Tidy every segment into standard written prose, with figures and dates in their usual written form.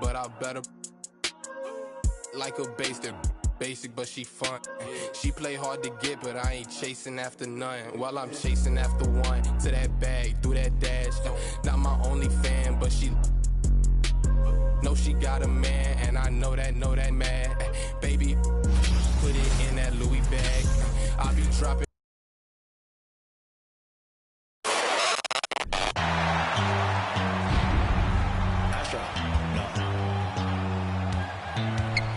but I better like a basic, but she fun. She play hard to get, but I ain't chasing after none. While I'm chasing after one, to that bag, through that dash. Not my only fan, but she know she got a man, and I know that mad. Baby, put it in that Louis bag. I be dropping.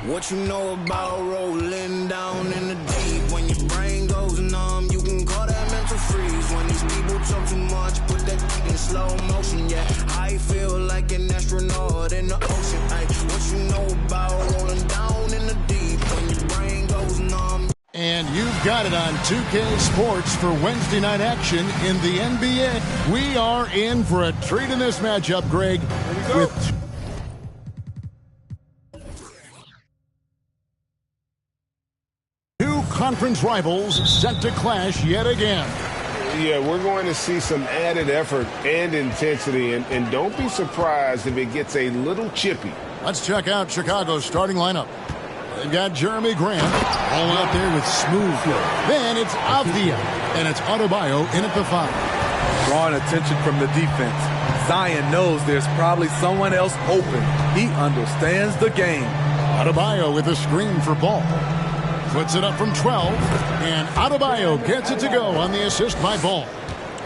What you know about rolling down in the deep? When your brain goes numb, you can call that mental freeze. When these people talk too much, put that in slow motion. Yeah, I feel like an astronaut in the ocean. Ay, what you know about rolling down in the deep? When your brain goes numb. And you've got it on 2K Sports for Wednesday night action in the NBA. We are in for a treat in this matchup, Greg, with conference rivals set to clash yet again. Yeah, we're going to see some added effort and intensity, and don't be surprised if it gets a little chippy. Let's check out Chicago's starting lineup. They've got Jeremy Grant all out there with smooth flow. Then it's Avdia, and it's Adebayo in at the 5. Drawing attention from the defense. Zion knows there's probably someone else open. He understands the game. Adebayo with a screen for Ball. Puts it up from 12, and Adebayo gets it to go on the assist by Ball.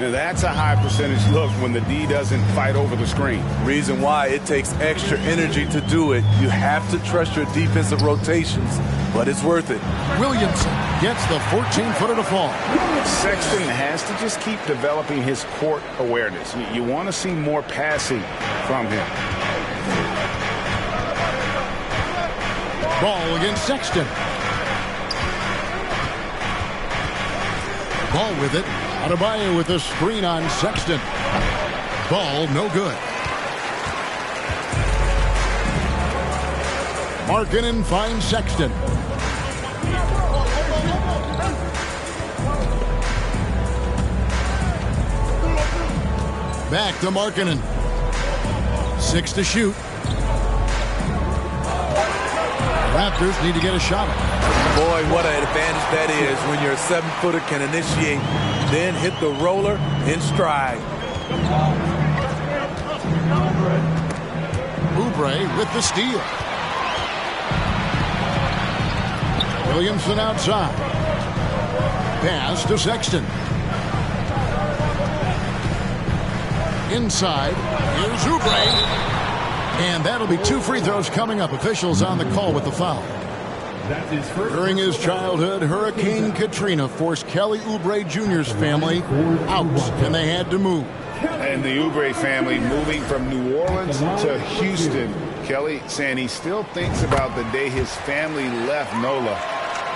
Now that's a high percentage look when the D doesn't fight over the screen. Reason why it takes extra energy to do it. You have to trust your defensive rotations, but it's worth it. Williamson gets the 14-footer to fall. Sexton has to just keep developing his court awareness. You want to see more passing from him. Ball against Sexton. Ball with it. Adebayo with a screen on Sexton. Ball no good. Markkanen finds Sexton. Back to Markkanen. 6 to shoot. Raptors need to get a shot at it. Boy, what an advantage that is when your 7-footer can initiate, then hit the roller in stride. Oubre with the steal. Williamson outside. Pass to Sexton. Inside, here's Oubre. And that'll be 2 free throws coming up. Officials on the call with the foul. During his childhood, Hurricane Katrina forced Kelly Oubre Jr.'s family out, and they had to move. And the Oubre family moving from New Orleans to Houston. Kelly saying he still thinks about the day his family left NOLA.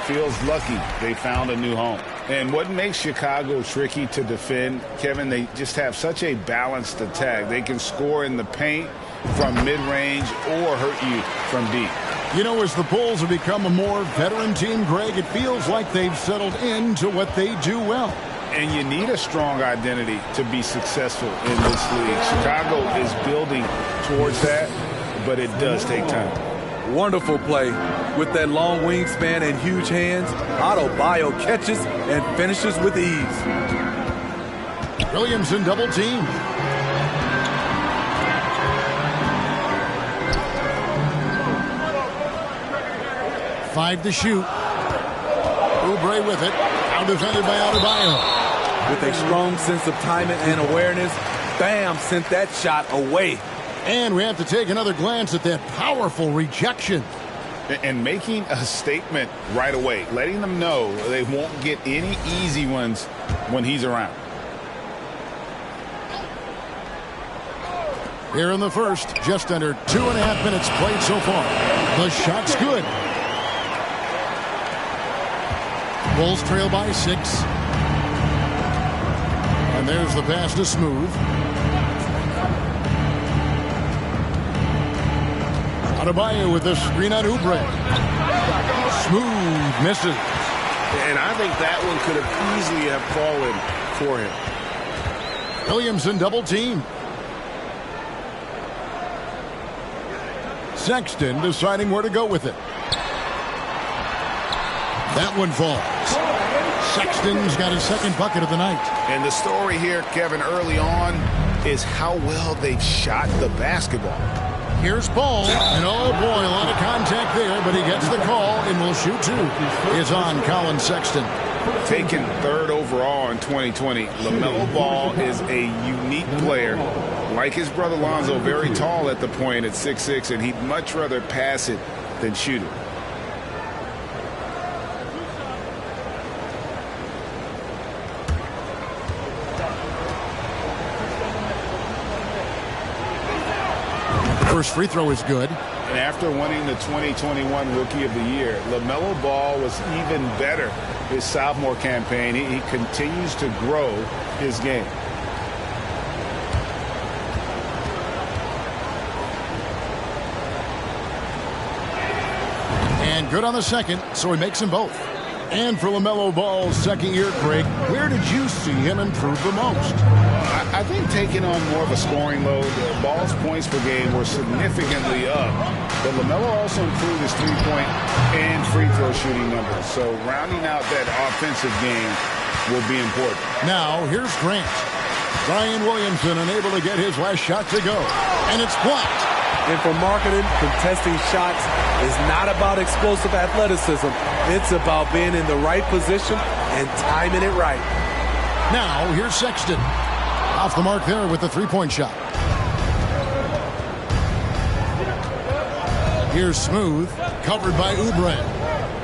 Feels lucky they found a new home. And what makes Chicago tricky to defend, Kevin, they just have such a balanced attack. They can score in the paint from mid-range or hurt you from deep. You know, as the Bulls have become a more veteran team, Greg, it feels like they've settled into what they do well. And you need a strong identity to be successful in this league. Chicago is building towards that, but it does take time. Wonderful play. With that long wingspan and huge hands, Adebayo catches and finishes with ease. Williamson double team. Five to shoot. Oubre with it. Out defended by Adebayo. With a strong sense of timing and awareness, Bam sent that shot away. And we have to take another glance at that powerful rejection. And making a statement right away, letting them know they won't get any easy ones when he's around. Here in the first, just under 2.5 minutes played so far. The shot's good. Bulls trail by 6. And there's the pass to Smooth. Adebayo with the screen on Oubre. Smooth misses. And I think that one could have easily have fallen for him. Williamson double team. Sexton deciding where to go with it. That one falls. Sexton's got his second bucket of the night. And the story here, Kevin, early on is how well they've shot the basketball. Here's Ball, and oh boy, a lot of contact there, but he gets the call and will shoot two. It's on Colin Sexton. Taken third overall in 2020, LaMelo Ball is a unique player. Like his brother Lonzo, very tall at the point at 6'6", and he'd much rather pass it than shoot it. First free throw is good. And after winning the 2021 Rookie of the Year, LaMelo Ball was even better his sophomore campaign. He continues to grow his game. And good on the second, so he makes them both. And for LaMelo Ball's second year, Craig, where did you see him improve the most? I think taking on more of a scoring load, Ball's points per game were significantly up. But LaMelo also improved his three-point and free throw shooting numbers. So rounding out that offensive game will be important. Now, here's Grant. Zion Williamson unable to get his last shot to go. And it's blocked. And for marketing, contesting shots is not about explosive athleticism. It's about being in the right position and timing it right. Now, here's Sexton. Off the mark there with the three-point shot. Here's Smooth, covered by Oubre.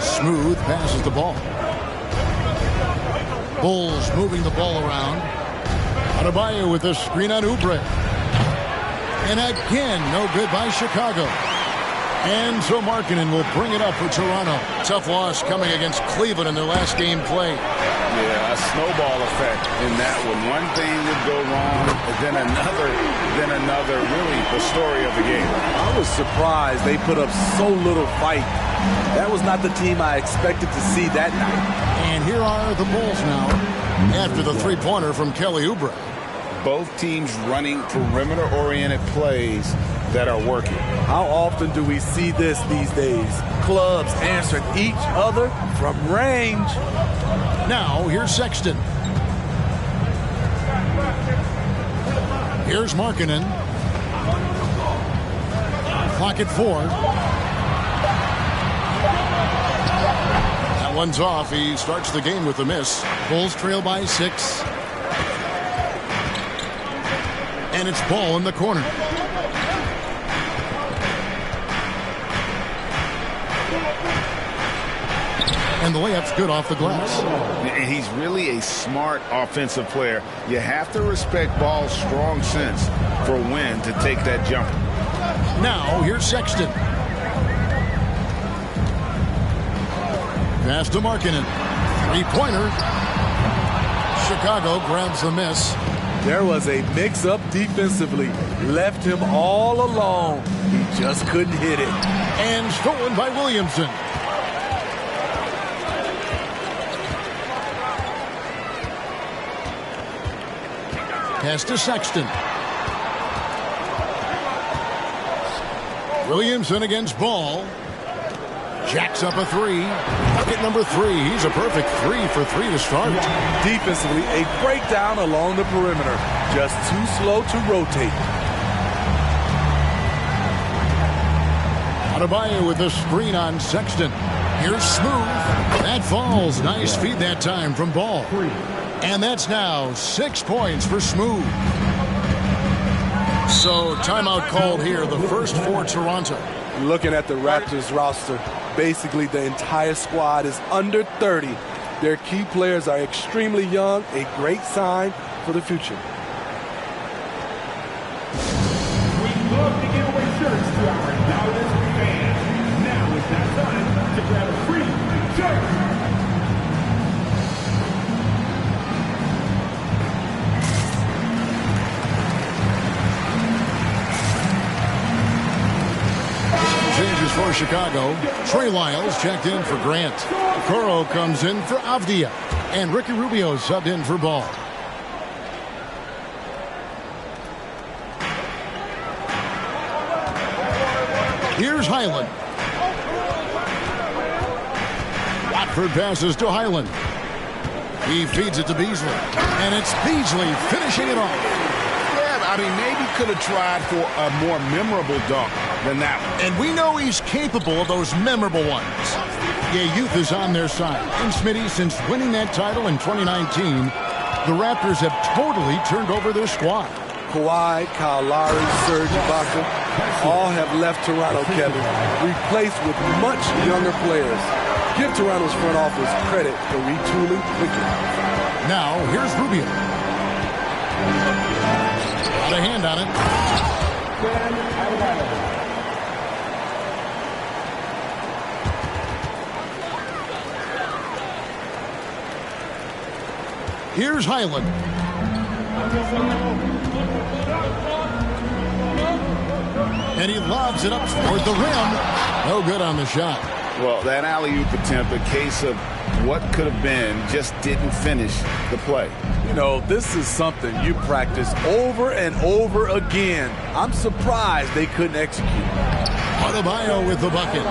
Smooth passes the ball. Bulls moving the ball around. Adebayo with the screen on Oubre. And again, no good by Chicago. And so Markkanen will bring it up for Toronto. Tough loss coming against Cleveland in their last game play. Yeah, a snowball effect in that one. One thing would go wrong, then another. Really the story of the game. I was surprised they put up so little fight. That was not the team I expected to see that night. And here are the Bulls now after the three-pointer from Kelly Oubre. Both teams running perimeter-oriented plays that are working. How often do we see this these days? Clubs answering each other from range. Now, here's Sexton. Here's Markkanen. Clock at 4. That one's off. He starts the game with a miss. Bulls trail by 6. And it's Ball in the corner. And the layup's good off the glass. And he's really a smart offensive player. You have to respect Ball's strong sense for when to take that jumper. Now, here's Sexton. Pass to Markkanen. Three-pointer. Chicago grabs the miss. There was a mix-up defensively. Left him all alone. He just couldn't hit it. And stolen by Williamson. Pass to Sexton. Williamson against Ball. Jacks up a three. Bucket number 3. He's a perfect 3 for 3 to start. Defensively, a breakdown along the perimeter. Just too slow to rotate. Adebayo with a screen on Sexton. Here's Smooth. That falls. Nice feed that time from Ball. And that's now 6 points for Smooth. So timeout called here, the first for Toronto. Looking at the Raptors roster, basically the entire squad is under 30. Their key players are extremely young, a great sign for the future. We love to give away shirts to our loudest fans. Now is that time to grab a free shirt. Changes for Chicago. Trey Lyles checked in for Grant. Okoro comes in for Avdia. And Ricky Rubio subbed in for Ball. Here's Highland. Watford passes to Highland. He feeds it to Beasley. And it's Beasley finishing it off. Yeah, I mean, maybe could have tried for a more memorable dunk than that one. And we know he's capable of those memorable ones. Yeah, youth is on their side. And Smitty, since winning that title in 2019, the Raptors have totally turned over their squad. Kawhi, Kyle Lowry, Serge Ibaka, all have left Toronto, Kevin, replaced with much younger players. Give Toronto's front office credit for retooling quickly. Now, here's Rubio. Got a hand on it. Here's Highland. And he lobs it up toward the rim. No good on the shot. Well, that alley-oop attempt, a case of what could have been, just didn't finish the play. You know, this is something you practice over and over again. I'm surprised they couldn't execute. Adebayo with the bucket.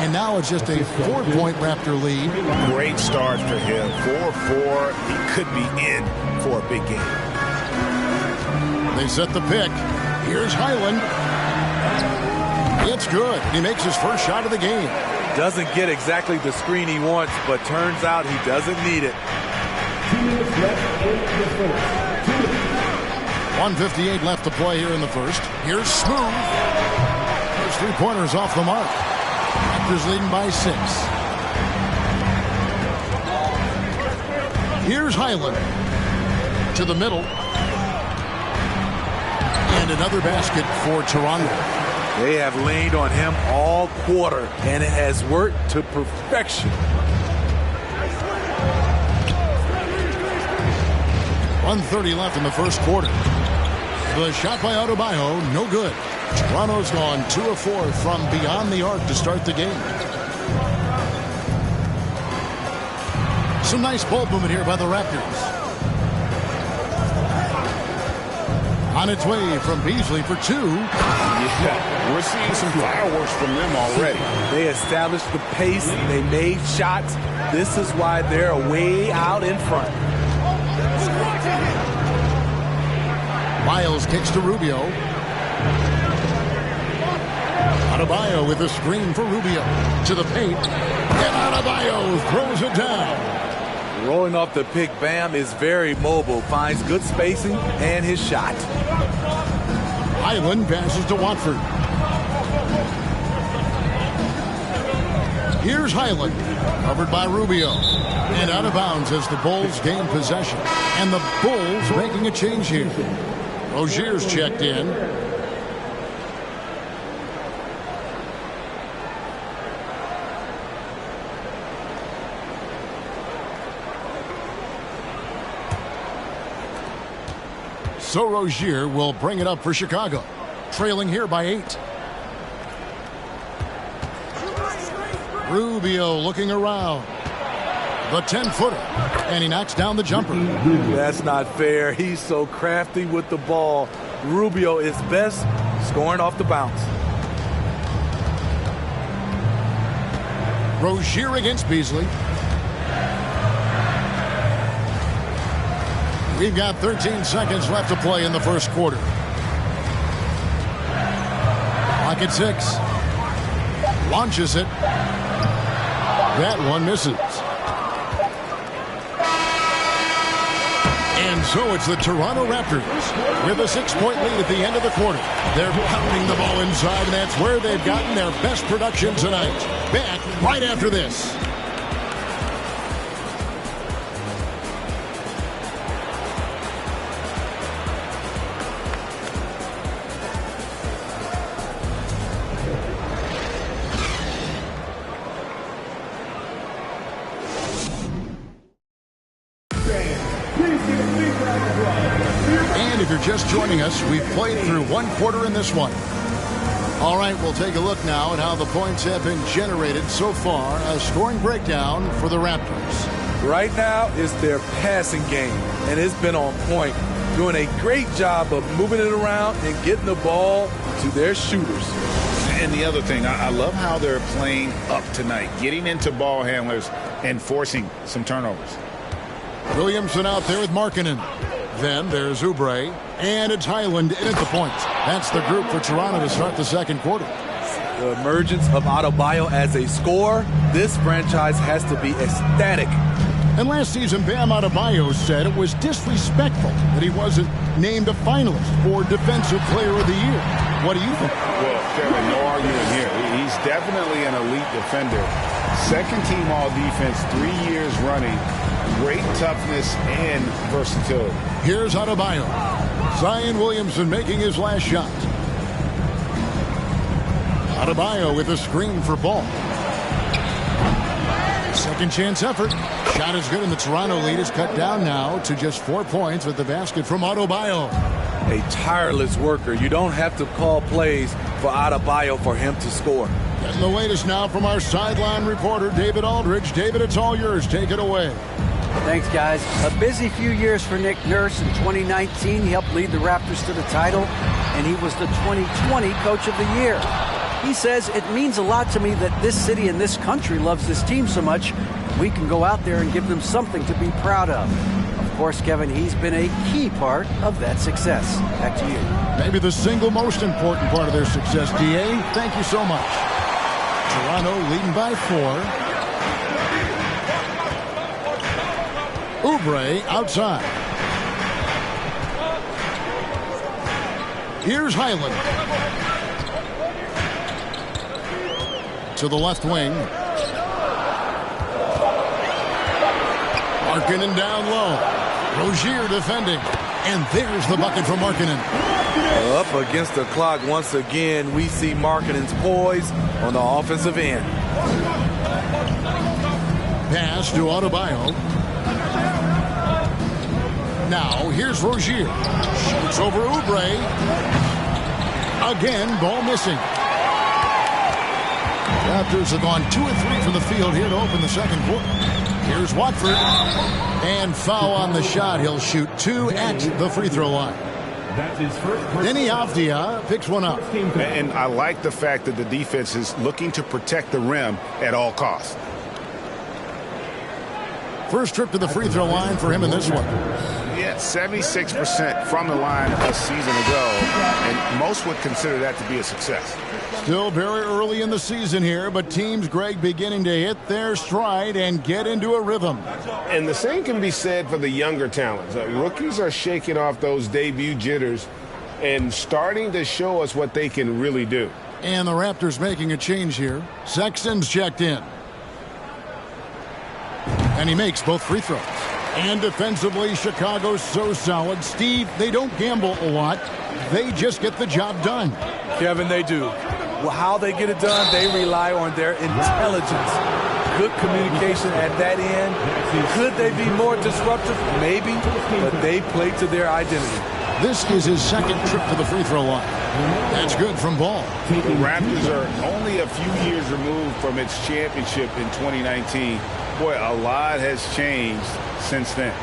And now it's just a 4-point Raptor lead. Great start for him. 4-4. He could be in for a big game. They set the pick. Here's Highland. It's good. He makes his first shot of the game. Doesn't get exactly the screen he wants, but turns out he doesn't need it. 1:58 left to play here in the first. Here's Smooth. Those 3-pointers off the mark. Raptors leading by 6. Here's Highland. To the middle. And another basket for Toronto. They have leaned on him all quarter, and it has worked to perfection. 1:30 left in the first quarter. The shot by Adebayo, no good. Toronto's gone 2 of 4 from beyond the arc to start the game. Some nice ball movement here by the Raptors. On its way from Beasley for 2. Yeah, we're seeing some fireworks from them already. They established the pace. They made shots. This is why they're way out in front. Miles kicks to Rubio. Adebayo with a screen for Rubio. To the paint. And Adebayo throws it down. Rolling off the pick, Bam is very mobile. Finds good spacing and his shot. Highland passes to Watford. Here's Highland. Covered by Rubio. And out of bounds as the Bulls gain possession. And the Bulls making a change here. Rozier's checked in. So Rozier will bring it up for Chicago. Trailing here by 8. Rubio looking around. The 10-footer. And he knocks down the jumper. That's not fair. He's so crafty with the ball. Rubio is best scoring off the bounce. Rozier against Beasley. We've got 13 seconds left to play in the first quarter. Clock at 6. Launches it. That one misses. And so it's the Toronto Raptors with a 6-point lead at the end of the quarter. They're pounding the ball inside, and that's where they've gotten their best production tonight. Back right after this. And if you're just joining us, we've played through 1 quarter in this one. All right, we'll take a look now at how the points have been generated so far. A scoring breakdown for the Raptors. Right now is their passing game, and it's been on point. Doing a great job of moving it around and getting the ball to their shooters. And the other thing, I love how they're playing up tonight, getting into ball handlers and forcing some turnovers. Williamson out there with Markkanen. Then there's Oubre, and it's Highland in at the point. That's the group for Toronto to start the second quarter. The emergence of Adebayo as a scorer, this franchise has to be ecstatic. And last season, Bam Adebayo said it was disrespectful that he wasn't named a finalist for Defensive Player of the Year. What do you think? Well, Kevin, no argument here. He's definitely an elite defender. Second team all-defense 3 years running. Great toughness and versatility. Here's Adebayo. Zion Williamson making his last shot. Adebayo with a screen for Ball. Second chance effort. Shot is good, and the Toronto lead is cut down now to just 4 points with the basket from Adebayo. A tireless worker. You don't have to call plays for Adebayo for him to score. And the latest now from our sideline reporter, David Aldridge. David, it's all yours. Take it away. Thanks, guys. A busy few years for Nick Nurse. In 2019, he helped lead the Raptors to the title, and he was the 2020 Coach of the Year. He says, it means a lot to me that this city and this country loves this team so much. We can go out there and give them something to be proud of. Of course, Kevin, he's been a key part of that success. Back to you. Maybe the single most important part of their success, D.A. Thank you so much. Toronto leading by 4. Oubre outside. Here's Highland. To the left wing. Markkanen down low. Rozier defending. And there's the bucket from Markkanen. Up against the clock once again. We see Markkanen's poise on the offensive end. Pass to Adebayo. Now here's Rozier. Shoots over Oubre. Again, ball missing. Raptors have gone 2 of 3 from the field here to open the second quarter. Here's Watford. And foul on the shot. He'll shoot 2 at the free throw line. Denny Avdia picks one up. And I like the fact that the defense is looking to protect the rim at all costs. First trip to the free throw line for him in this one. Yeah, 76% from the line a season ago, and most would consider that to be a success. Still very early in the season here, but teams, Greg, beginning to hit their stride and get into a rhythm. And the same can be said for the younger talents. Rookies are shaking off those debut jitters and starting to show us what they can really do. And the Raptors making a change here. Sexton's checked in. And he makes both free throws. And defensively, Chicago's so solid. Steve, they don't gamble a lot. They just get the job done. Kevin, they do. Well, how they get it done, they rely on their intelligence. Good communication at that end. Could they be more disruptive? Maybe. But they play to their identity. This is his second trip to the free throw line. That's good from Ball. The Raptors are only a few years removed from its championship in 2019. Boy, a lot has changed since then.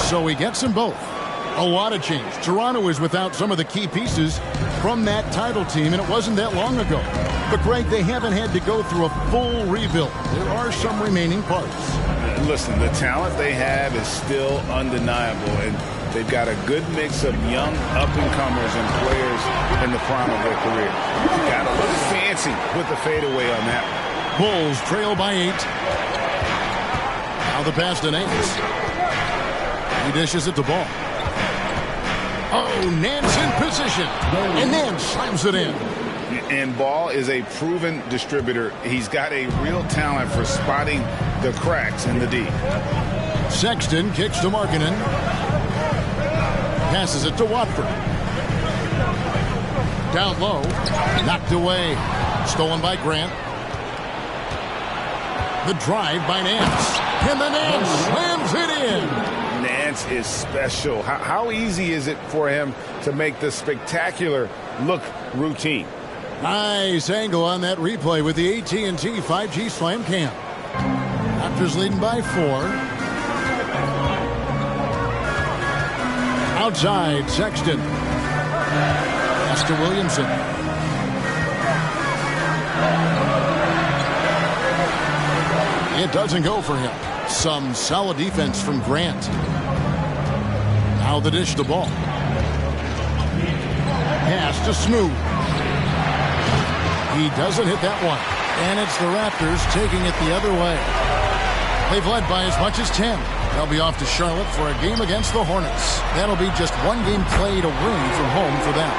So he gets them both. A lot of change. Toronto is without some of the key pieces from that title team, and it wasn't that long ago. But, Greg, they haven't had to go through a full rebuild. There are some remaining parts. Listen, the talent they have is still undeniable, and they've got a good mix of young up-and-comers and players in the prime of their career. Got a little fancy with the fadeaway on that one. Bulls trail by 8. Now the pass to Nance. He dishes it to Ball. Oh, Nance in position. And Nance slams it in. And Ball is a proven distributor. He's got a real talent for spotting the cracks in the D. Sexton kicks to Markkanen. Passes it to Watford. Down low. Knocked away. Stolen by Grant. The drive by Nance. And the Nance slams it in. Nance is special. How easy is it for him to make the spectacular look routine? Nice angle on that replay with the AT&T 5G Slam Cam. Raptors leading by 4. Outside, Sexton. Pass to Williamson. It doesn't go for him. Some solid defense from Grant. Now the dish the ball. Pass to Smooth. He doesn't hit that one. And it's the Raptors taking it the other way. They've led by as much as 10. They'll be off to Charlotte for a game against the Hornets. That'll be just one game played away from home for them.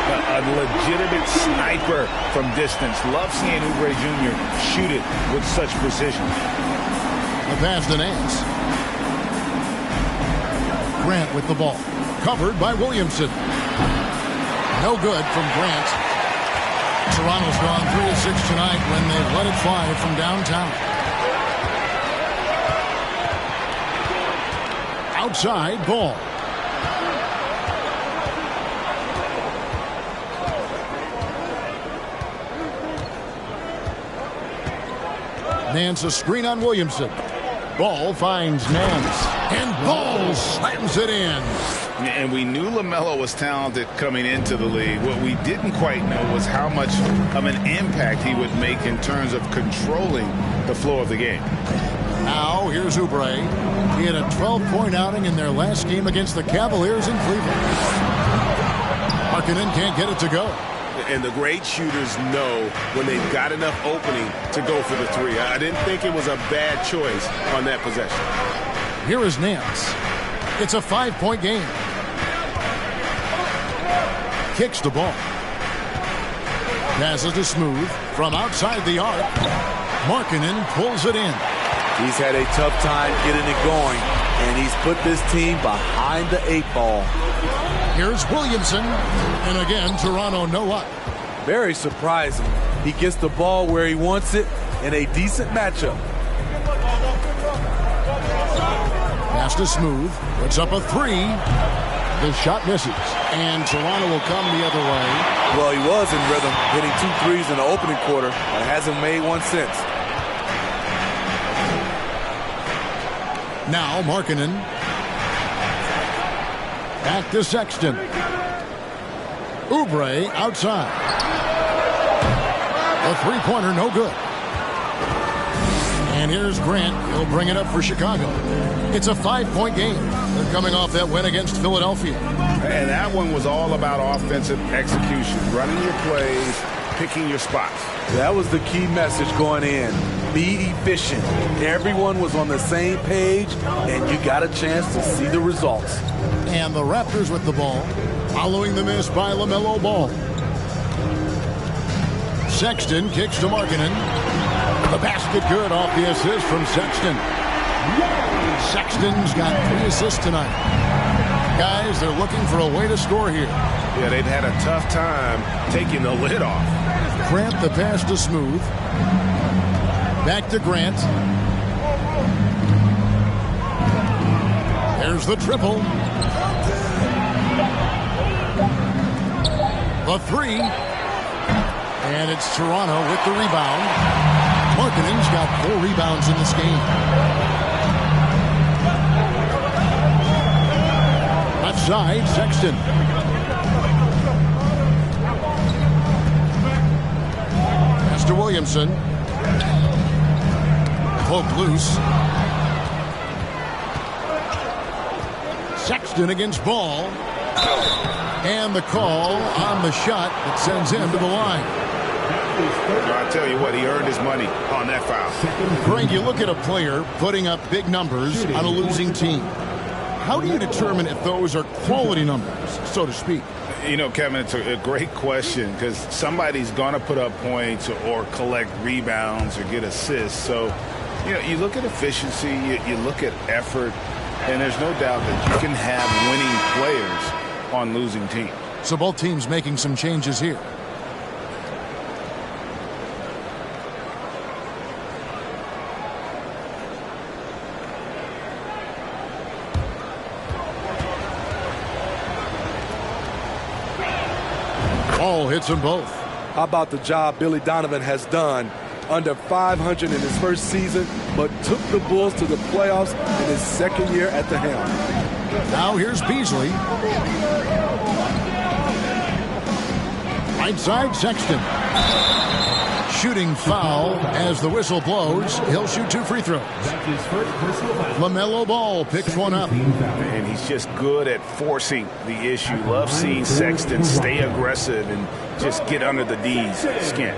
A legitimate sniper from distance. Love seeing Oubre Jr. shoot it with such precision. The pass to Nance. Grant with the ball. Covered by Williamson. No good from Grant. Toronto's gone 3 of 6 tonight when they've let it fly from downtown. Outside ball. Nance a screen on Williamson. Ball finds Nance. And Ball slams it in. And we knew LaMelo was talented coming into the league. What we didn't quite know was how much of an impact he would make in terms of controlling the flow of the game. Now, here's Oubre. He had a 12-point outing in their last game against the Cavaliers in Cleveland. Markkanen can't get it to go. And the great shooters know when they've got enough opening to go for the three. I didn't think it was a bad choice on that possession. Here is Nance. It's a 5-point game. Kicks the ball. Passes to Smooth from outside the arc. Markkanen pulls it in. He's had a tough time getting it going, and he's put this team behind the 8 ball. Here's Williamson, and again, Toronto no up. Very surprising. He gets the ball where he wants it in a decent matchup. Pass to Smooth, puts up a 3. The shot misses, and Toronto will come the other way. Well, he was in rhythm, hitting 2 threes in the opening quarter, but hasn't made one since. Now Markkanen. Back to Sexton. Oubre outside. A 3-pointer, no good. And here's Grant. He'll bring it up for Chicago. It's a 5-point game. They're coming off that win against Philadelphia. And that one was all about offensive execution, running your plays, picking your spots. That was the key message going in. Be efficient. Everyone was on the same page, and you got a chance to see the results. And the Raptors with the ball, following the miss by LaMelo Ball. Sexton kicks to Markkanen. The basket good off the assist from Sexton. Sexton's got 3 assists tonight. Guys, they're looking for a way to score here. Yeah, they've had a tough time taking the lid off. Grant the pass to Smooth. Back to Grant. There's the triple. The 3. And it's Toronto with the rebound. Markkanen's got 4 rebounds in this game. Left side, Sexton. Pass to Williamson. Poked loose. Sexton against Ball. And the call on the shot that sends him to the line. I'll tell you what, he earned his money on that foul. Greg, you look at a player putting up big numbers on a losing team. How do you determine if those are quality numbers, so to speak? You know, Kevin, it's a great question because somebody's going to put up points or collect rebounds or get assists. So, you know, you look at efficiency, you look at effort, and there's no doubt that you can have winning players on losing teams. So both teams making some changes here. Ball hits them both. How about the job Billy Donovan has done? Under 500 in his first season, but took the Bulls to the playoffs in his second year at the helm. Now here's Beasley. Right side, Sexton. Shooting foul as the whistle blows. He'll shoot 2 free throws. LaMelo Ball picks one up. And he's just good at forcing the issue. Love seeing Sexton stay aggressive and just get under the D's skin.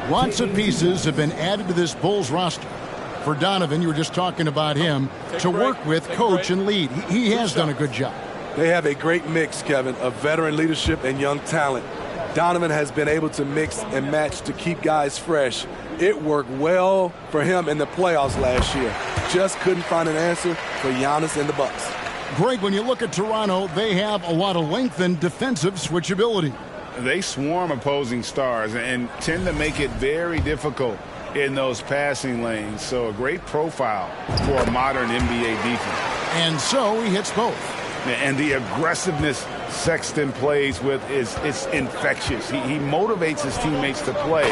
Lots of pieces have been added to this Bulls roster. For Donovan, you were just talking about him, to work with, coach, and lead. He has done a good job. They have a great mix, Kevin, of veteran leadership and young talent. Donovan has been able to mix and match to keep guys fresh. It worked well for him in the playoffs last year. Just couldn't find an answer for Giannis and the Bucks. Greg, when you look at Toronto, they have a lot of length and defensive switchability. They swarm opposing stars and tend to make it very difficult in those passing lanes. So a great profile for a modern NBA defense. And so he hits both. And the aggressiveness Sexton plays with is infectious. He motivates his teammates to play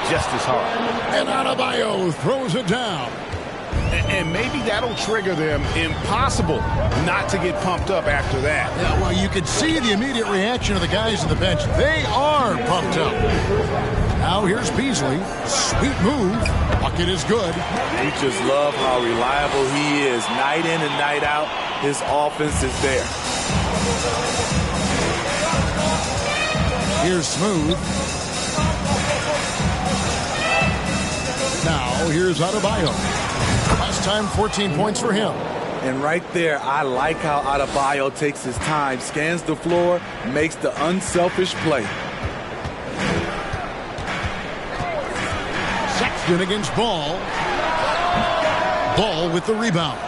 just as hard. And Adebayo throws it down. And maybe that'll trigger them. Impossible not to get pumped up after that. Yeah, well, you could see the immediate reaction of the guys on the bench. They are pumped up. Now here's Beasley. Sweet move. Bucket is good. We just love how reliable he is. Night in and night out, his offense is there. Here's Smooth. Now here's Adebayo. Last time, 14 points for him. And right there, I like how Adebayo takes his time, scans the floor, makes the unselfish play. Sexton against Ball. Ball with the rebound.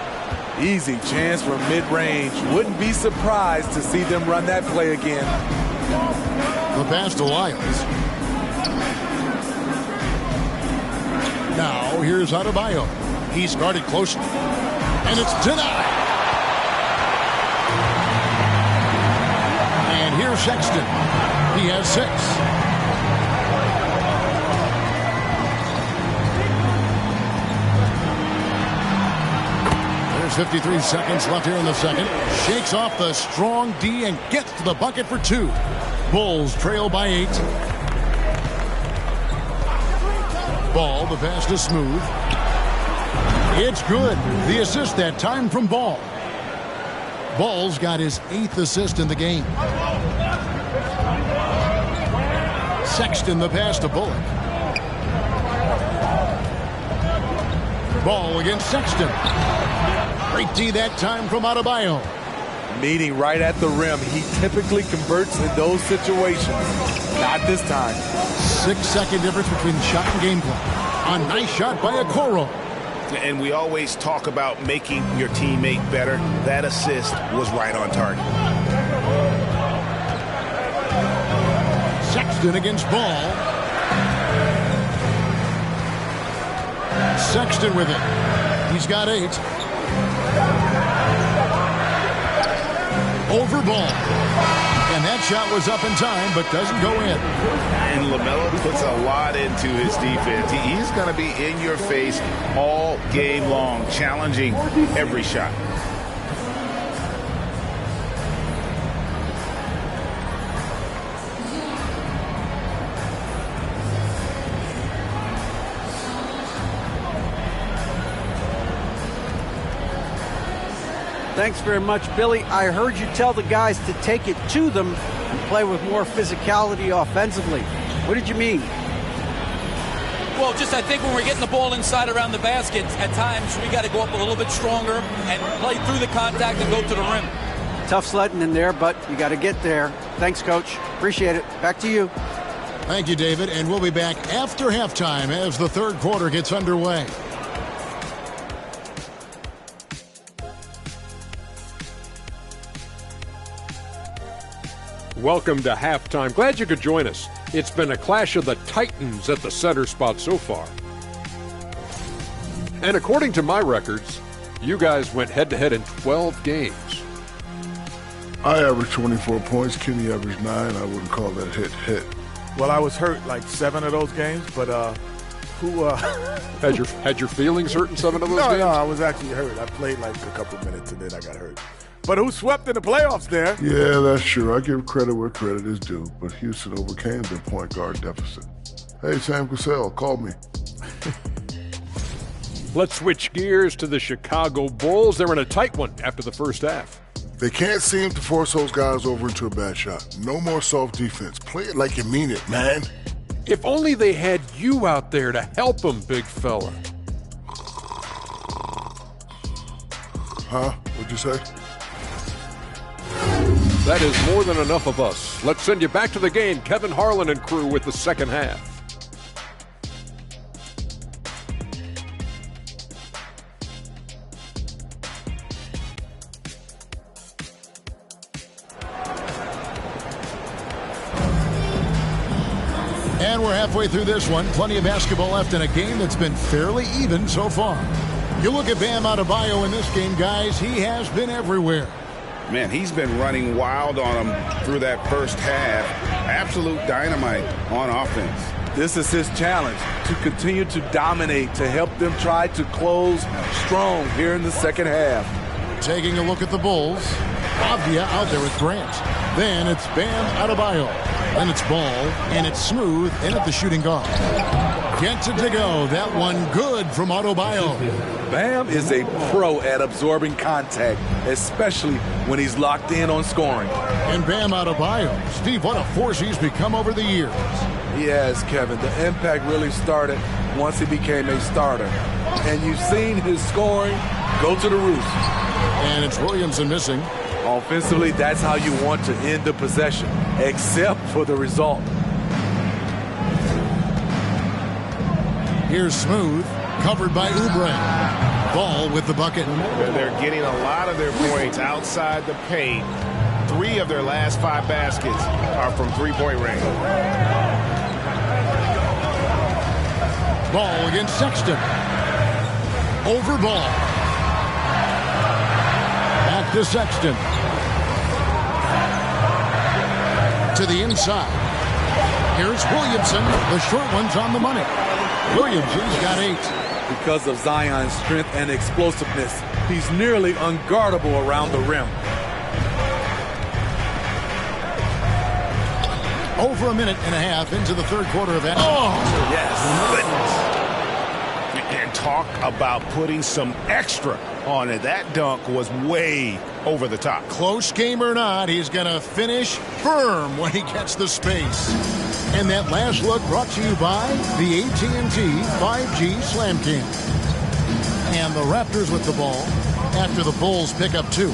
Easy chance from mid-range. Wouldn't be surprised to see them run that play again. The pass to Lyles. Now here's Adebayo. He's guarded closely. And it's denied. And here's Sexton. He has 6. There's 53 seconds left here in the second. Shakes off the strong D and gets to the bucket for 2. Bulls trail by 8. Ball, the pass to Smooth. It's good. The assist that time from Ball. Ball's got his 8th assist in the game. Sexton, the pass to Bullock. Ball against Sexton. Great D that time from Adebayo. Meeting right at the rim. He typically converts in those situations. Not this time. 6-second difference between shot and game plan. A nice shot by Okoro. And we always talk about making your teammate better. That assist was right on target. Sexton against Ball. Sexton with it. He's got 8. Over Ball. And that shot was up in time, but doesn't go in. And LaMelo puts a lot into his defense. He's going to be in your face all game long, challenging every shot. Thanks very much, Billy. I heard you tell the guys to take it to them and play with more physicality offensively. What did you mean? Well, just I think when we're getting the ball inside around the basket, at times we got to go up a little bit stronger and play through the contact and go to the rim. Tough sledding in there, but you got to get there. Thanks, Coach. Appreciate it. Back to you. Thank you, David. And we'll be back after halftime as the third quarter gets underway. Welcome to halftime. Glad you could join us. It's been a clash of the Titans at the center spot so far. And according to my records, you guys went head-to-head in 12 games. I averaged 24 points. Kenny averaged 9. I wouldn't call that hit. Well, I was hurt like 7 of those games, but had your feelings hurt in 7 of those games? No, I was actually hurt. I played like a couple minutes and then I got hurt. But who swept in the playoffs there? Yeah, that's true. I give credit where credit is due, but Houston overcame their point guard deficit. Hey, Sam Cassell, call me. Let's switch gears to the Chicago Bulls. They're in a tight one after the first half. They can't seem to force those guys over into a bad shot. No more soft defense. Play it like you mean it, man. If only they had you out there to help them, big fella. Huh? What'd you say? That is more than enough of us. Let's send you back to the game. Kevin Harlan and crew with the second half. And we're halfway through this one. Plenty of basketball left in a game that's been fairly even so far. You look at Bam Adebayo in this game, guys. He has been everywhere. Man, he's been running wild on him through that first half. Absolute dynamite on offense. This is his challenge, to continue to dominate, to help them try to close strong here in the second half. Taking a look at the Bulls. Avdia out there with Grant. Then it's Bam Adebayo. Then it's Ball, and it's Smooth in at the shooting guard. Gets it to go. That one good from Adebayo. Bam is a pro at absorbing contact, especially when he's locked in on scoring. And Bam Adebayo. Steve, what a force he's become over the years. He has, Kevin. The impact really started once he became a starter. And you've seen his scoring go to the roof. And it's Williamson missing. Offensively, that's how you want to end the possession, except for the result. Here's Smooth, covered by Oubre. Ball with the bucket. They're getting a lot of their points outside the paint. 3 of their last 5 baskets are from three-point range. Ball against Sexton. Over Ball. Back to Sexton. To the inside. Here's Williamson. The short one's on the money. Williamson's got 8. Because of Zion's strength and explosiveness, he's nearly unguardable around the rim. Over a minute and a half into the third quarter of that. Oh, yes. And talk about putting some extra on it. That dunk was way over the top. Close game or not, he's going to finish firm when he gets the space. And that last look brought to you by the AT&T 5G Slam Cam. And the Raptors with the ball after the Bulls pick up 2.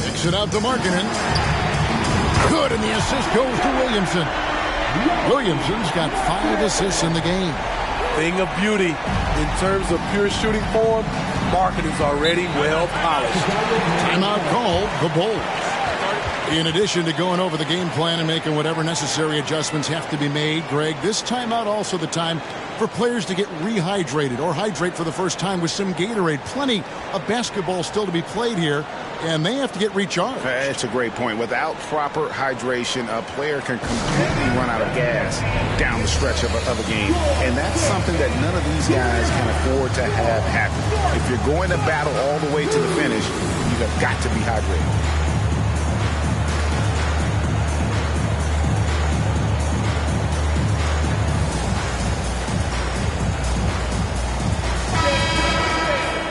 Picks it out to Markkanen. Good, and the assist goes to Williamson. Williamson's got 5 assists in the game. Thing of beauty, in terms of pure shooting form, Markkanen's already well polished. Timeout called the Bulls. In addition to going over the game plan and making whatever necessary adjustments have to be made, Greg, this timeout also the time for players to get rehydrated or hydrate for the first time with some Gatorade. Plenty of basketball still to be played here, and they have to get recharged. That's a great point. Without proper hydration, a player can completely run out of gas down the stretch of a game. And that's something that none of these guys can afford to have happen. If you're going to battle all the way to the finish, you have got to be hydrated.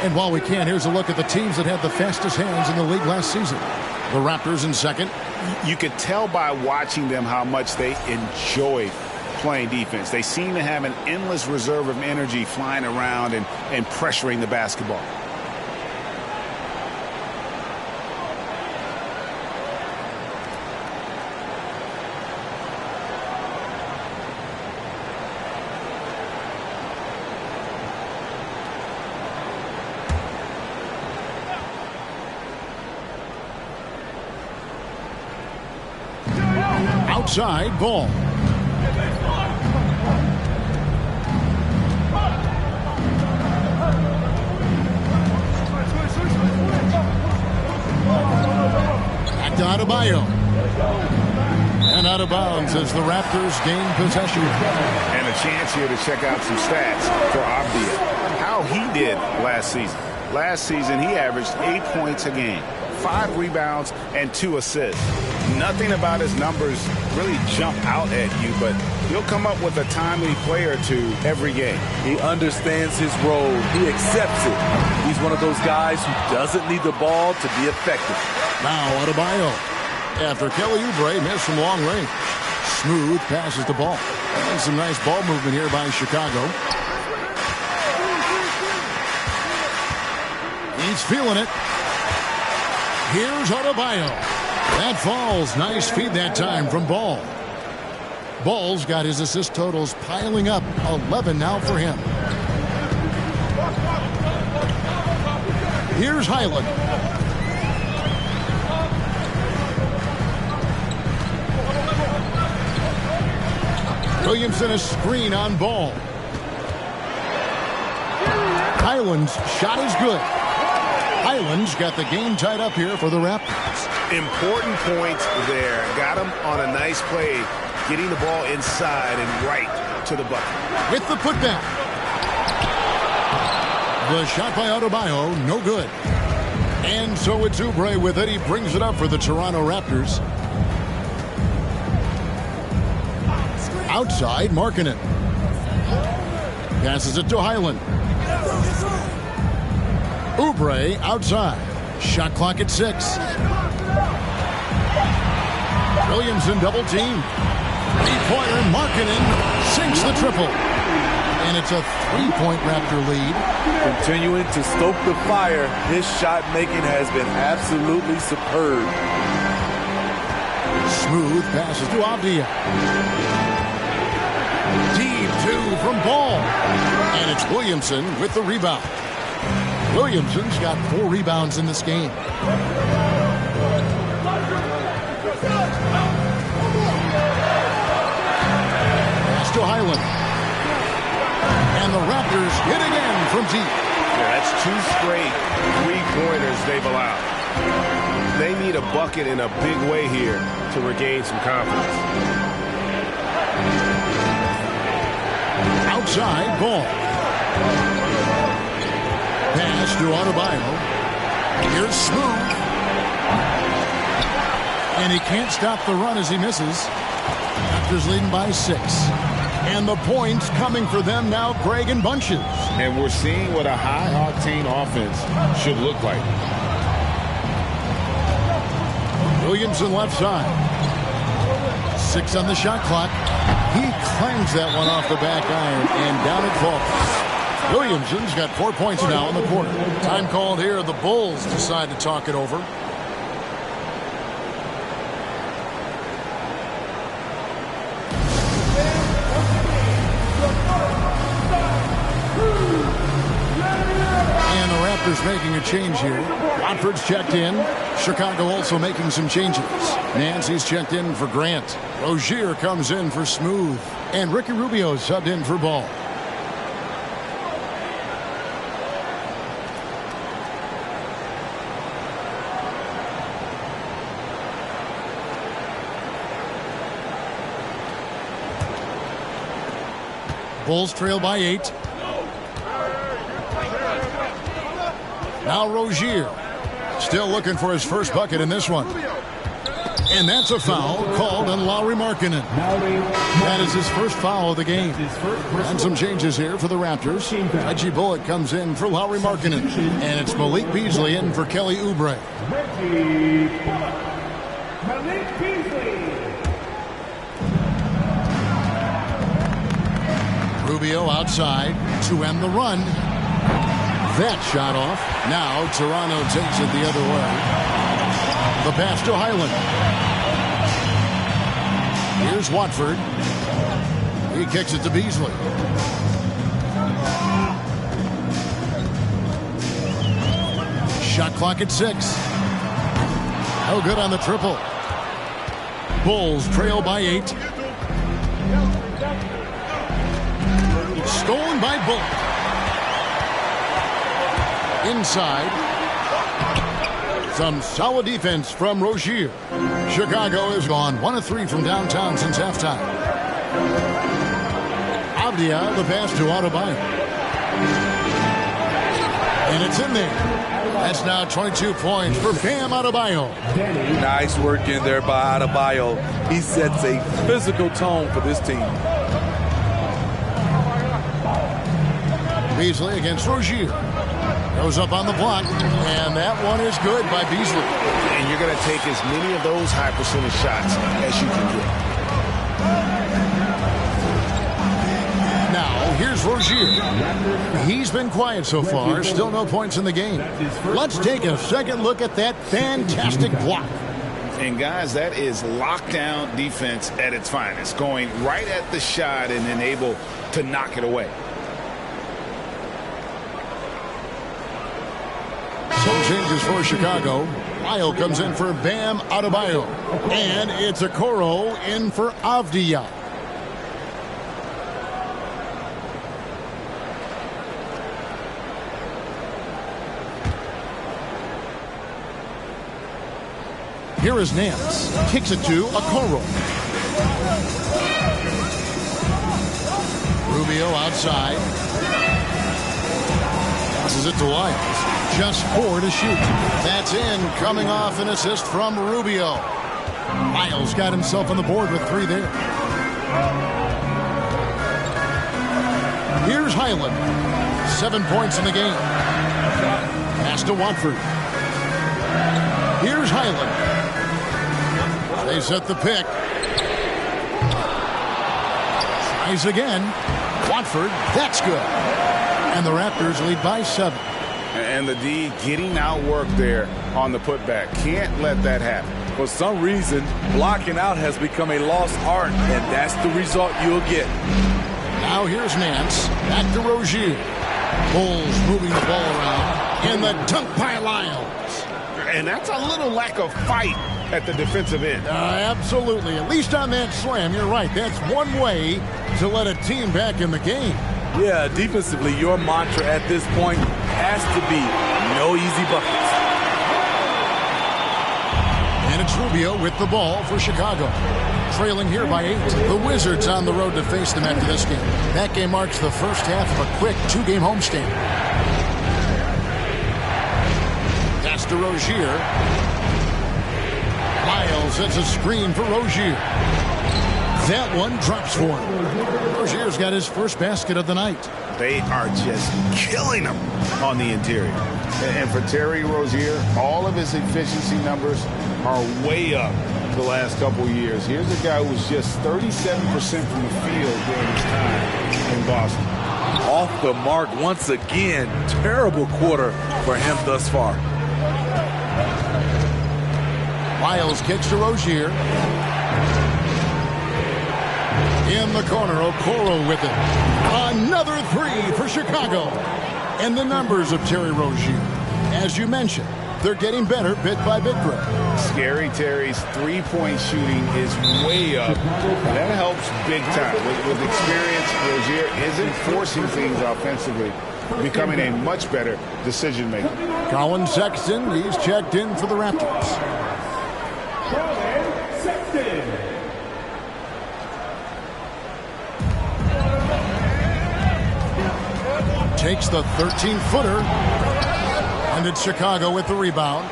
And while we can, here's a look at the teams that had the fastest hands in the league last season. The Raptors in second. You could tell by watching them how much they enjoy playing defense. They seem to have an endless reserve of energy flying around and pressuring the basketball. Outside Ball. Back to Adebayo. And out of bounds as the Raptors gain possession. And a chance here to check out some stats for Avdia. How he did last season. Last season, he averaged 8 points a game, 5 rebounds, and 2 assists. Nothing about his numbers really jump out at you, but he'll come up with a timely play or two every game. He understands his role. He accepts it. He's one of those guys who doesn't need the ball to be effective. Now Adebayo. After Kelly Oubre missed from long range. Smooth passes the ball. And some nice ball movement here by Chicago. He's feeling it. Here's Adebayo. That falls. Nice feed that time from Ball. Ball's got his assist totals piling up. 11 now for him. Here's Highland. Williamson a screen on Ball. Highland's shot is good. Highland's got the game tied up here for the Raptors. Important points there. Got him on a nice play, getting the ball inside and right to the bucket. With the putback. The shot by Adebayo, no good. And so it's Oubre with it. He brings it up for the Toronto Raptors. Outside, Markkanen. Passes it to Highland. Oubre outside. Shot clock at 6. Williamson double team. Three-pointer, Markkanen sinks the triple. And it's a 3-point Raptor lead. Continuing to stoke the fire, his shot making has been absolutely superb. Smooth passes to Avdia. Deep 2 from Ball. And it's Williamson with the rebound. Williamson's got 4 rebounds in this game. Pass to Highland. And the Raptors hit again from deep. Yeah, that's 2 straight 3-pointers they've allowed. They need a bucket in a big way here to regain some confidence. Outside, Ball. Pass to Adebayo. Here's Smooth. And he can't stop the run as he misses. Raptors leading by 6. And the points coming for them now, Greg and bunches. And we're seeing what a high-octane offense should look like. Williamson left side. 6 on the shot clock. He clangs that one off the back iron, and down it falls. Williamson's got 4 points now in the quarter. Time called here. The Bulls decide to talk it over. And the Raptors making a change here. Watford's checked in. Chicago also making some changes. Nancy's checked in for Grant. Rozier comes in for Smooth. And Ricky Rubio subbed in for Ball. Bulls trail by 8. Now Rozier still looking for his first bucket in this one. And that's a foul called on Lauri Markkanen. That is his first foul of the game. And some changes here for the Raptors. Reggie Bullock comes in for Lauri Markkanen. And it's Malik Beasley in for Kelly Oubre. Malik Beasley. Rubio outside to end the run. That shot off. Now Toronto takes it the other way. The pass to Highland. Here's Watford. He kicks it to Beasley. Shot clock at 6. No good on the triple. Bulls trail by 8. Stolen by Bullock. Inside. Some solid defense from Rozier. Chicago has gone 1 of 3 from downtown since halftime. Avdia, the pass to Adebayo. And it's in there. That's now 22 points for Bam Adebayo. Nice work in there by Adebayo. He sets a physical tone for this team. Beasley against Rozier. Goes up on the block, and that one is good by Beasley. And you're going to take as many of those high percentage shots as you can get. Now, here's Rozier. He's been quiet so far. Still no points in the game. Let's take a second look at that fantastic block. And, guys, that is lockdown defense at its finest. Going right at the shot and then able to knock it away. So changes for Chicago. Lyle comes in for Bam Adebayo. And it's Okoro in for Avdija. Here is Nance. Kicks it to Okoro. Rubio outside. Passes it to Lyles. Just 4 to shoot. That's in, coming off an assist from Rubio. Lyles got himself on the board with 3 there. Here's Highland. 7 points in the game. Pass to Watford. Here's Highland. They set the pick. Tries again. Watford, that's good. And the Raptors lead by 7. And the D getting outworked there on the putback. Can't let that happen. For some reason, blocking out has become a lost art, and that's the result you'll get. Now here's Nance. Back to Rozier. Bulls moving the ball around. And the dunk by Lyles. And that's a little lack of fight at the defensive end. Absolutely. At least on that slam, you're right. That's one way to let a team back in the game. Yeah, defensively, your mantra at this point has to be no easy buckets. And it's Rubio with the ball for Chicago. Trailing here by 8. The Wizards on the road to face them after this game. That game marks the first half of a quick 2-game homestand. That's to Rozier. Lyles sets a screen for Rozier. That one drops for him. Rozier's got his first basket of the night. They are just killing him on the interior. And for Terry Rozier, all of his efficiency numbers are way up the last couple years. Here's a guy who was just 37% from the field during his time in Boston. Off the mark once again. Terrible quarter for him thus far. Lyles kicks to Rozier. In the corner, Okoro with it. Another 3 for Chicago. And the numbers of Terry Rozier. As you mentioned, they're getting better bit by bit, Greg. Scary Terry's three-point shooting is way up. That helps big time. With experience, Rozier isn't forcing things offensively, becoming a much better decision maker. Colin Sexton, he's checked in for the Raptors. Takes the 13-footer, and it's Chicago with the rebound.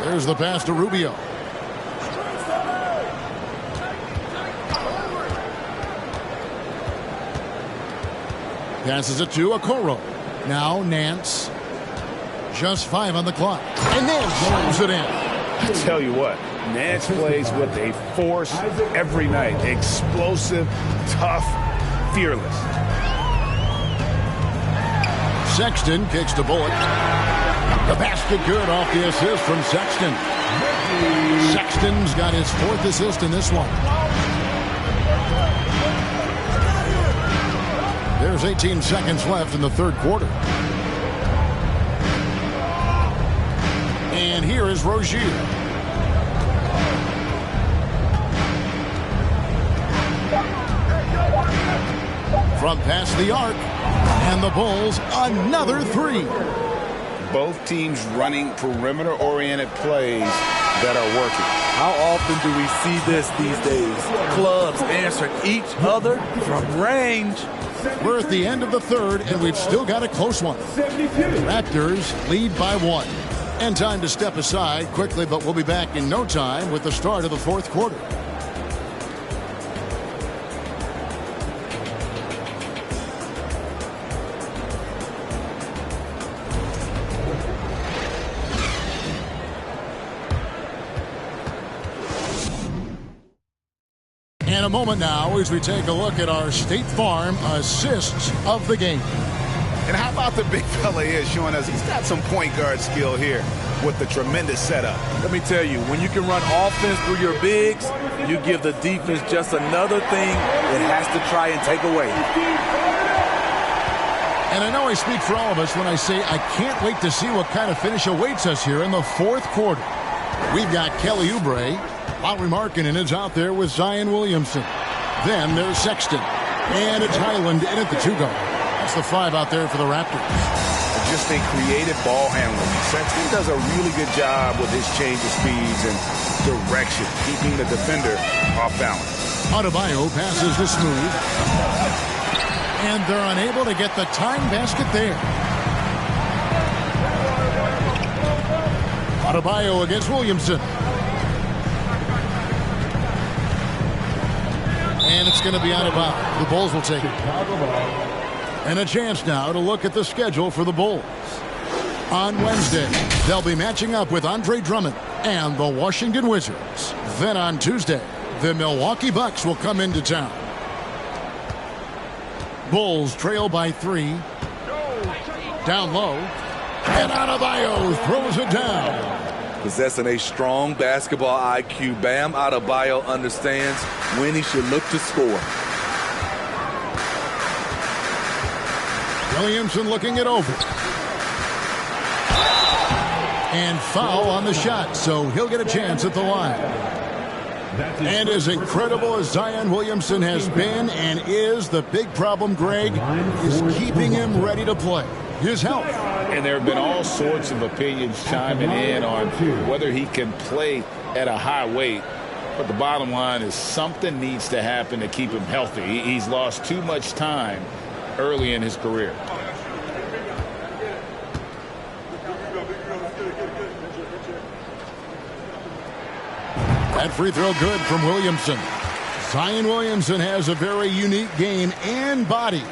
There's the pass to Rubio. Passes it to Okoro. Now Nance. Just 5 on the clock. And Nance rolls it in. I tell you what, Nance plays with a force every night. Explosive, tough, fearless. Sexton kicks to Bullock. The basket good off the assist from Sexton. Sexton's got his 4th assist in this one. There's 18 seconds left in the 3rd quarter. And here is Rozier. From past the arc, and the Bulls another 3. Both teams running perimeter-oriented plays that are working. How often do we see this these days? Clubs answering each other from range. We're at the end of the third, and we've still got a close one. Raptors lead by 1. And time to step aside quickly, but we'll be back in no time with the start of the fourth quarter. In a moment now as we take a look at our State Farm assists of the game. And how about the big fella here showing us he's got some point guard skill here with the tremendous setup. Let me tell you, when you can run offense through your bigs, you give the defense just another thing it has to try and take away. And I know I speak for all of us when I say I can't wait to see what kind of finish awaits us here in the fourth quarter. We've got Kelly Oubre. Lauri Markkanen is out there with Zion Williamson. Then there's Sexton. And it's Highland in at the 2-guard. That's the 5 out there for the Raptors. Just a creative ball handler. Sexton does a really good job with his change of speeds and direction, keeping the defender off balance. Adebayo passes to Smooth. And they're unable to get the time basket there. Adebayo against Williamson. And it's going to be out of bounds. The Bulls will take it. And a chance now to look at the schedule for the Bulls. On Wednesday, they'll be matching up with Andre Drummond and the Washington Wizards. Then on Tuesday, the Milwaukee Bucks will come into town. Bulls trail by 3. Down low. And Adebayo throws it down. Possessing a strong basketball IQ, Bam Adebayo understands when he should look to score. Williamson looking it over. And foul on the shot, so he'll get a chance at the line. And as incredible as Zion Williamson has been and is, the big problem, Greg, is keeping him ready to play. His health. And there have been all sorts of opinions chiming in on whether he can play at a high weight. But the bottom line is something needs to happen to keep him healthy. He's lost too much time early in his career. That free throw good from Williamson. Zion Williamson has a very unique game and body.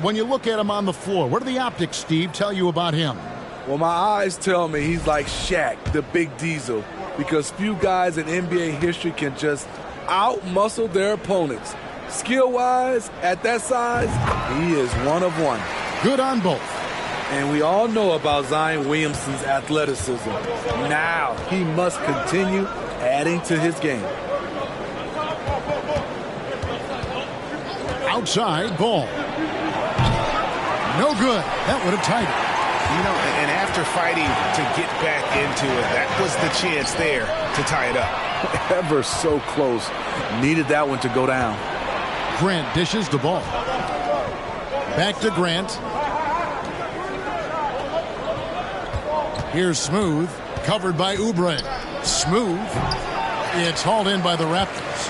When you look at him on the floor, what do the optics, Steve, tell you about him? Well, my eyes tell me he's like Shaq, the big diesel, because few guys in NBA history can just out-muscle their opponents. Skill-wise, at that size, he is one of one. Good on both. And we all know about Zion Williamson's athleticism. Now he must continue adding to his game. Outside ball. No good. That would have tied it. You know, and after fighting to get back into it, that was the chance there to tie it up. Ever so close. Needed that one to go down. Grant dishes the ball. Back to Grant. Here's Smooth. Covered by Oubre. Smooth. It's hauled in by the Raptors.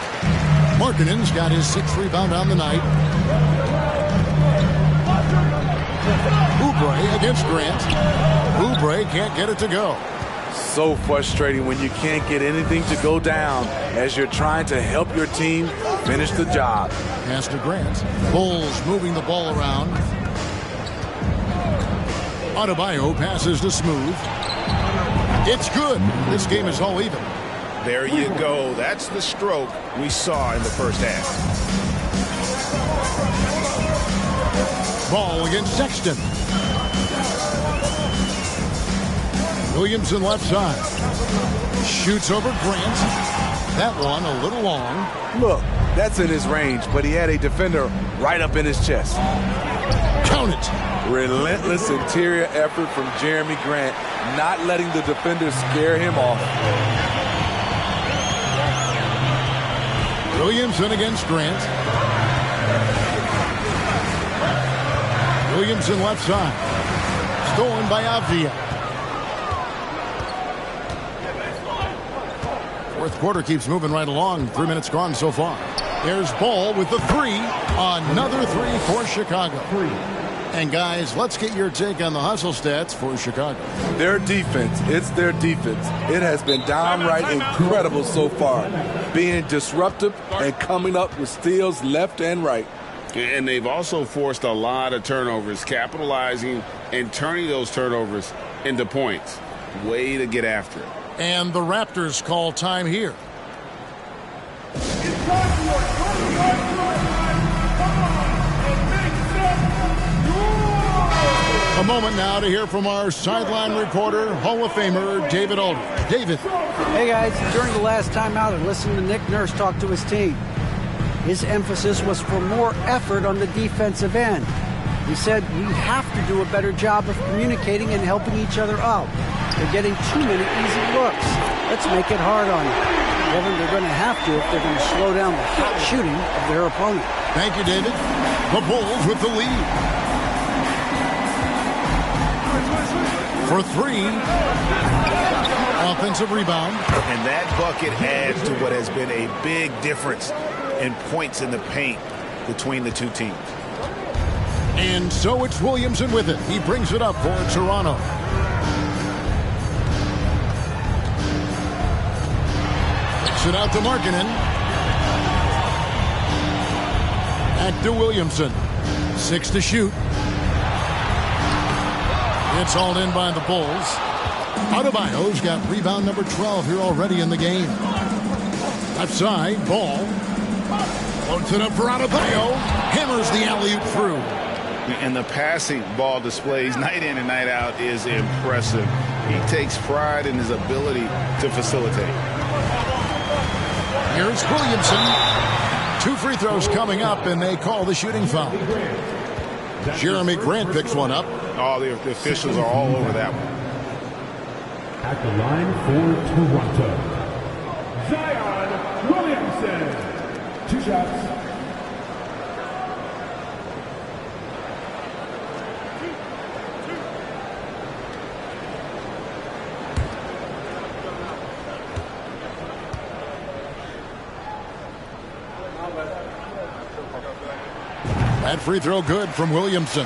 Markkanen's got his 6th rebound on the night. Oubre against Grant. Oubre can't get it to go. So frustrating when you can't get anything to go down as you're trying to help your team finish the job. Pass to Grant. Bulls moving the ball around. Adebayo passes to Smooth. It's good. This game is all even. There you go. That's the stroke we saw in the first half. Ball against Sexton. Williamson left side. Shoots over Grant. That one a little long. Look, that's in his range, but he had a defender right up in his chest. Count it. Relentless interior effort from Jeremy Grant, not letting the defender scare him off. Williamson against Grant. Williamson left side. Stolen by Avdia. Fourth quarter keeps moving right along. 3 minutes gone so far. Here's Ball with the three. Another three for Chicago. And guys, let's get your take on the hustle stats for Chicago. Their defense, it's their defense. It has been downright incredible so far, being disruptive and coming up with steals left and right. And they've also forced a lot of turnovers, capitalizing and turning those turnovers into points. Way to get after it. And the Raptors call time here. A moment now to hear from our sideline reporter, Hall of Famer David Aldridge. David. Hey guys, during the last timeout, I listened to Nick Nurse talk to his team. His emphasis was for more effort on the defensive end. He said we have to do a better job of communicating and helping each other out. They're getting too many easy looks. Let's make it hard on them. Kevin, they're going to have to if they're going to slow down the hot shooting of their opponent. Thank you, David. The Bulls with the lead. For three. Offensive rebound. And that bucket adds to what has been a big difference in points in the paint between the two teams. And so it's Williamson with it. He brings it up for Toronto. Kicks it out to Markkanen. Back to Williamson. 6 to shoot. It's hauled in by the Bulls. Adebayo's got rebound number 12 here already in the game. Left side, Ball. Floats it up for Adebayo. Hammers the alley-oop through. And the passing Ball displays night in and night out is impressive. He takes pride in his ability to facilitate. Here's Williamson. 2 free throws coming up, and they call the shooting foul. Jeremy Grant picks one up. Oh, the officials are all over that one. At the line for Toronto, Zion Williamson. 2 shots. That free throw good from Williamson.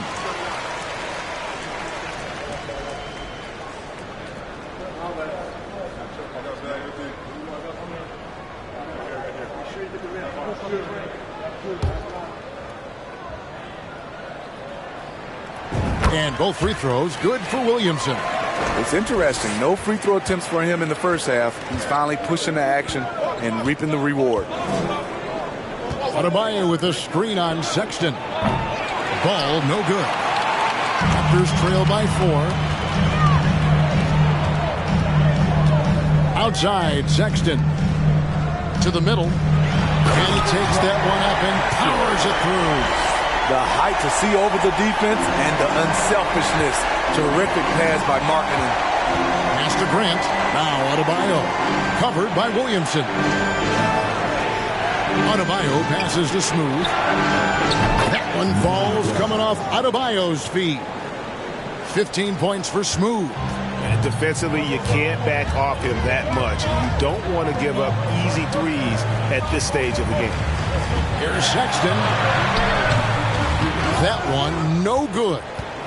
And both free throws good for Williamson. It's interesting. No free throw attempts for him in the first half. He's finally pushing the action and reaping the reward. Adebayo with a screen on Sexton. Ball no good. Raptors trail by 4. Outside, Sexton to the middle. And he takes that one up and powers it through. The height to see over the defense and the unselfishness. Terrific pass by Markkanen. Pass to Grant. Now Adebayo. Covered by Williamson. Adebayo passes to Smooth. That one falls coming off Adebayo's feet. 15 points for Smooth. And defensively, you can't back off him that much. You don't want to give up easy threes at this stage of the game. Here's Sexton. That one no good.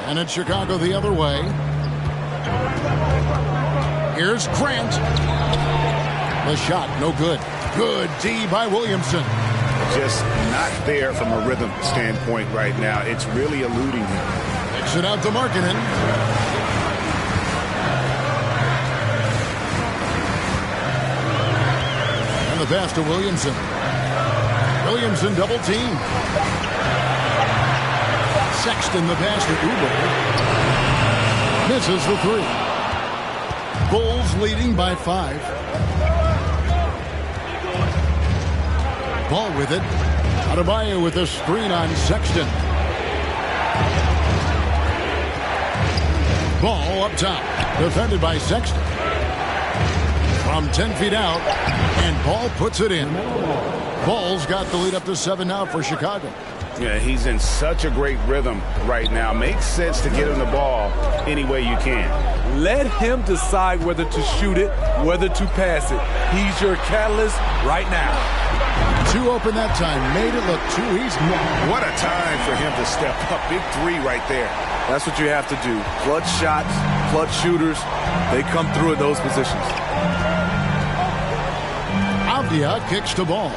And it's Chicago the other way. Here's Grant. The shot no good. Good D by Williamson. Just not there from a rhythm standpoint right now. It's really eluding him. Kicks it out to Markkanen. And the pass to Williamson. Williamson double team. Sexton the pass to Oubre. Misses the 3. Bulls leading by 5. Ball with it. Adebayo with a screen on Sexton. Ball up top. Defended by Sexton. From 10 feet out. And Ball puts it in. Ball's got the lead up to 7 now for Chicago. Yeah, he's in such a great rhythm right now. Makes sense to get him the ball any way you can. Let him decide whether to shoot it, whether to pass it. He's your catalyst right now. Too open that time. Made it look too easy. What a time for him to step up. Big three right there. That's what you have to do. Clutch shots, clutch shooters, they come through in those positions. Avdia kicks the ball.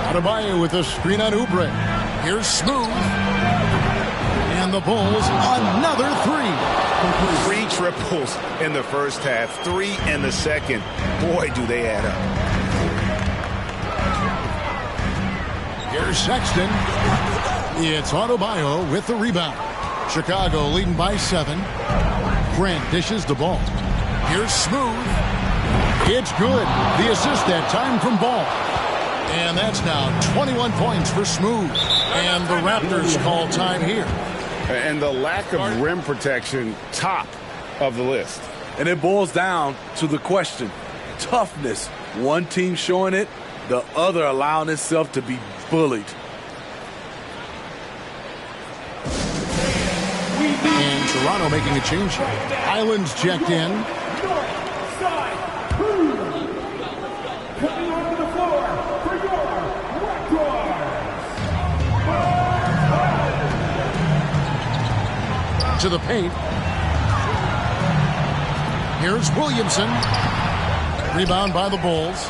Adebayo with a screen on Oubre. Here's Smooth. And the Bulls, another three. 3 triples in the first half, 3 in the second. Boy, do they add up. Here's Sexton. It's Adebayo with the rebound. Chicago leading by 7. Grant dishes the ball. Here's Smooth. It's good. The assist that time from Ball. And that's now 21 points for Smooth. And the Raptors call time here. And the lack of rim protection, top of the list. And it boils down to the question, toughness. One team showing it, the other allowing itself to be bullied. And Toronto making a change here. Island's checked in. Coming onto the floor for your Raptors. To the paint. Here's Williamson. Rebound by the Bulls.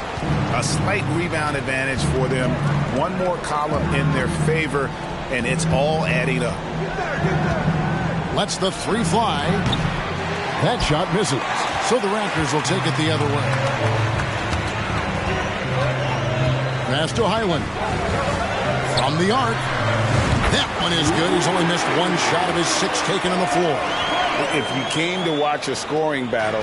A slight rebound advantage for them. One more column in their favor, and it's all adding up. Lets the three fly. That shot misses. So the Raptors will take it the other way. Pass to Highland. From the arc. That one is good. He's only missed one shot of his 6 taken on the floor. If you came to watch a scoring battle,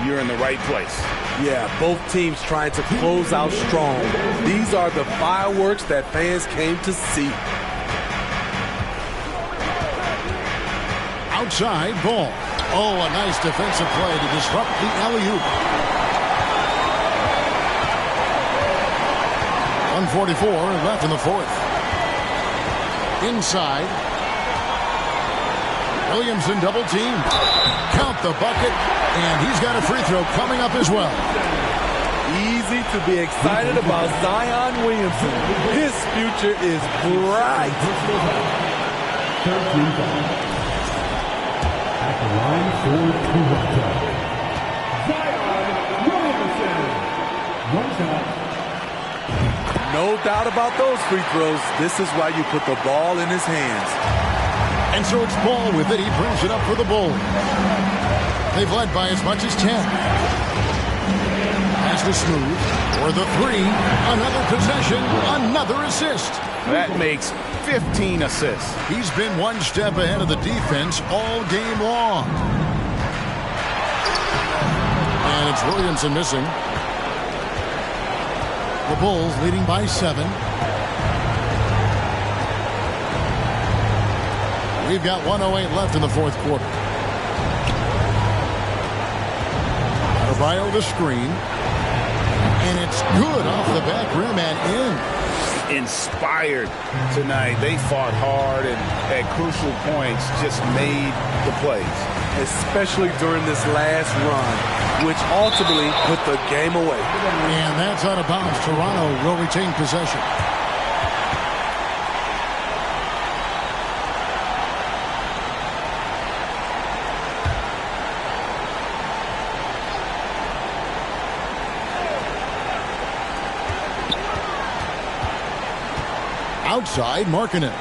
you're in the right place. Yeah, both teams trying to close out strong. These are the fireworks that fans came to see. Outside Ball. Oh, a nice defensive play to disrupt the alley-oop. 1:44 left in the fourth. Inside. Williamson double team. Count the bucket. And he's got a free throw coming up as well. Easy to be excited about Zion Williamson. His future is bright. At the line for Toronto, Zion Williamson. One shot. No doubt about those free throws. This is why you put the ball in his hands. And so it's Ball with it. He brings it up for the Bulls. They've led by as much as 10. Pass to Smooth for the three. Another possession, another assist. That makes 15 assists. He's been one step ahead of the defense all game long. And it's Williamson missing. The Bulls leading by 7. We've got 1:08 left in the fourth quarter. Adebayo the screen. And it's good off the back rim and in. Inspired tonight. They fought hard and at crucial points just made the plays. Especially during this last run, which ultimately put the game away. And that's out of bounds. Toronto will retain possession. Outside, Markkanen.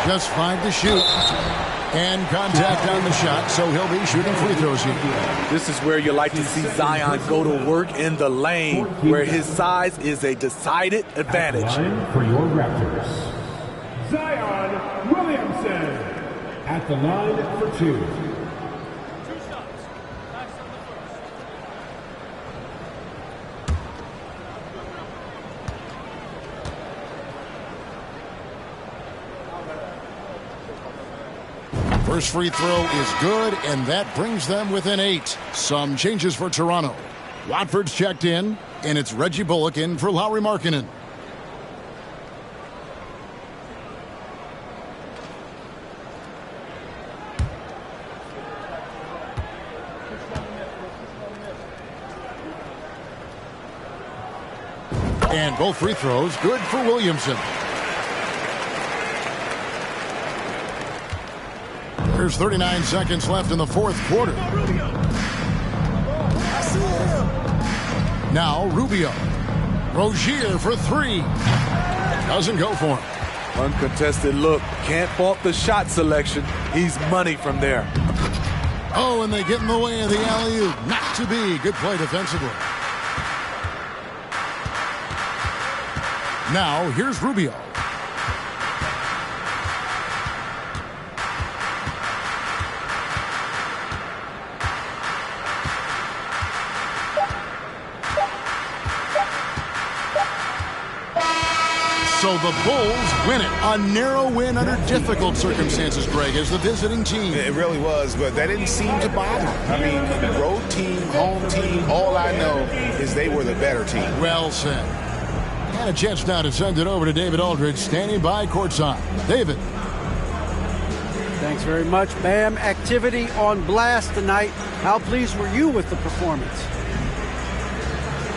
Just 5 to shoot. And contact on the shot, so he'll be shooting free throws here. This is where you like to see Zion go to work in the lane, where his size is a decided advantage. For your Raptors, Zion Williamson at the line for 2. First free throw is good, and that brings them within 8. Some changes for Toronto. Watford's checked in, and it's Reggie Bullock in for Lauri Markkanen. And both free throws good for Williamson. There's 39 seconds left in the fourth quarter. Now Rubio. Rozier for three. Doesn't go for him. Uncontested look. Can't fault the shot selection. He's money from there. Oh, and they get in the way of the alley-oop. Not to be. Good play defensively. Now, here's Rubio. So the Bulls win it. A narrow win under difficult circumstances, Greg, as the visiting team. It really was, but that didn't seem to bother. I mean, road team, home team, all I know is they were the better team. Well said. And a chance now to send it over to David Aldridge, standing by courtside. David. Thanks very much, Bam. Activity on blast tonight. How pleased were you with the performance?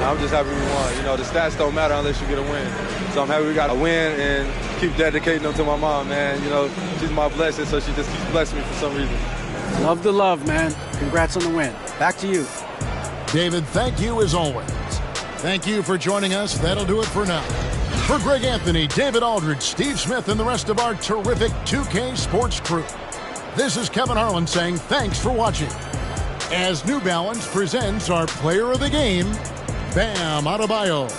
I'm just happy we won. You know, the stats don't matter unless you get a win. So I'm happy we got a win and keep dedicating them to my mom, man. You know, she's my blessing, so she just keeps blessing me for some reason. Love the love, man. Congrats on the win. Back to you. David, thank you as always. Thank you for joining us. That'll do it for now. For Greg Anthony, David Aldridge, Steve Smith, and the rest of our terrific 2K Sports crew, this is Kevin Harlan saying thanks for watching. As New Balance presents our player of the game, Bam Adebayo.